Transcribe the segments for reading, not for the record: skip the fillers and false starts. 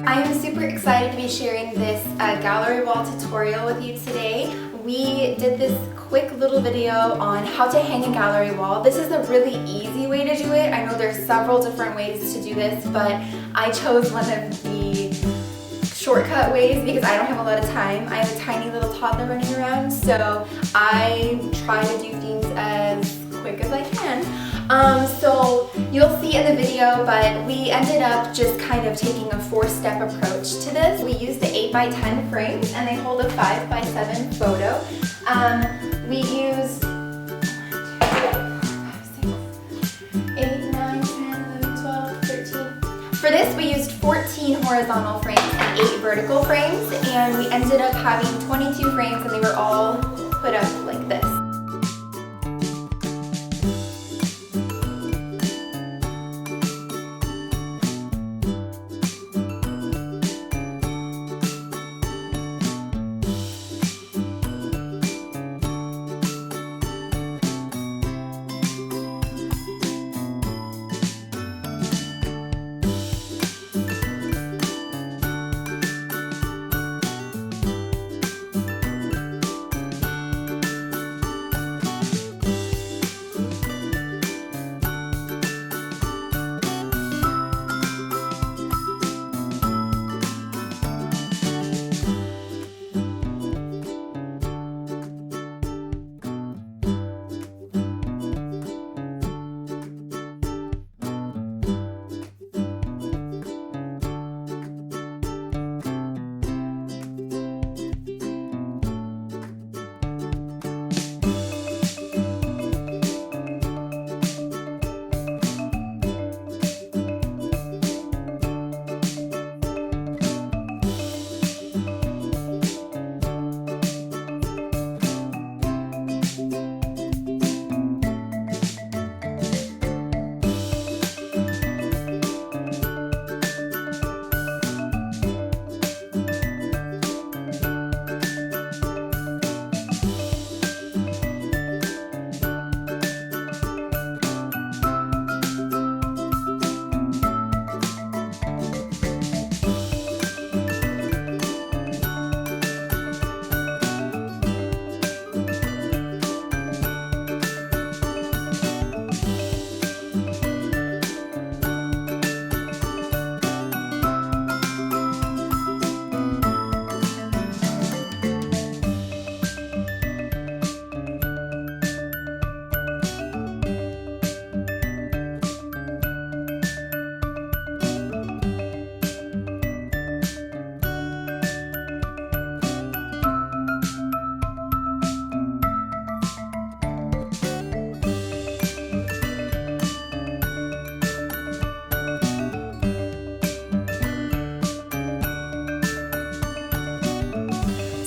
I am super excited to be sharing this gallery wall tutorial with you today. We did this quick little video on how to hang a gallery wall. This is a really easy way to do it. I know there's several different ways to do this, but I chose one of the shortcut ways because I don't have a lot of time. I have a tiny little toddler running around, so I try to do things as quick as I can. So you'll see in the video, but we ended up just kind of taking a 4-step approach to this. We used the 8x10 frames and they hold a 5x7 photo. We used 8, 9, 10, 11, 12, 13. For this we used 14 horizontal frames and 8 vertical frames, and we ended up having 22 frames and they were all put up like this.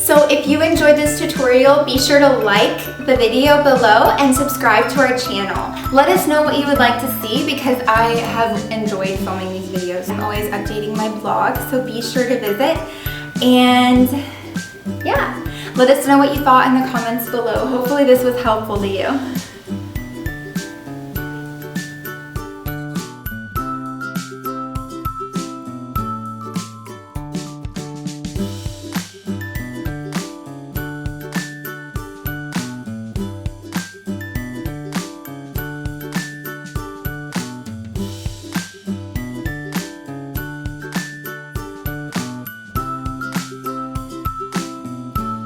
So if you enjoyed this tutorial, be sure to like the video below and subscribe to our channel. Let us know what you would like to see because I have enjoyed filming these videos. I'm always updating my blog, so be sure to visit. And yeah, let us know what you thought in the comments below. Hopefully this was helpful to you.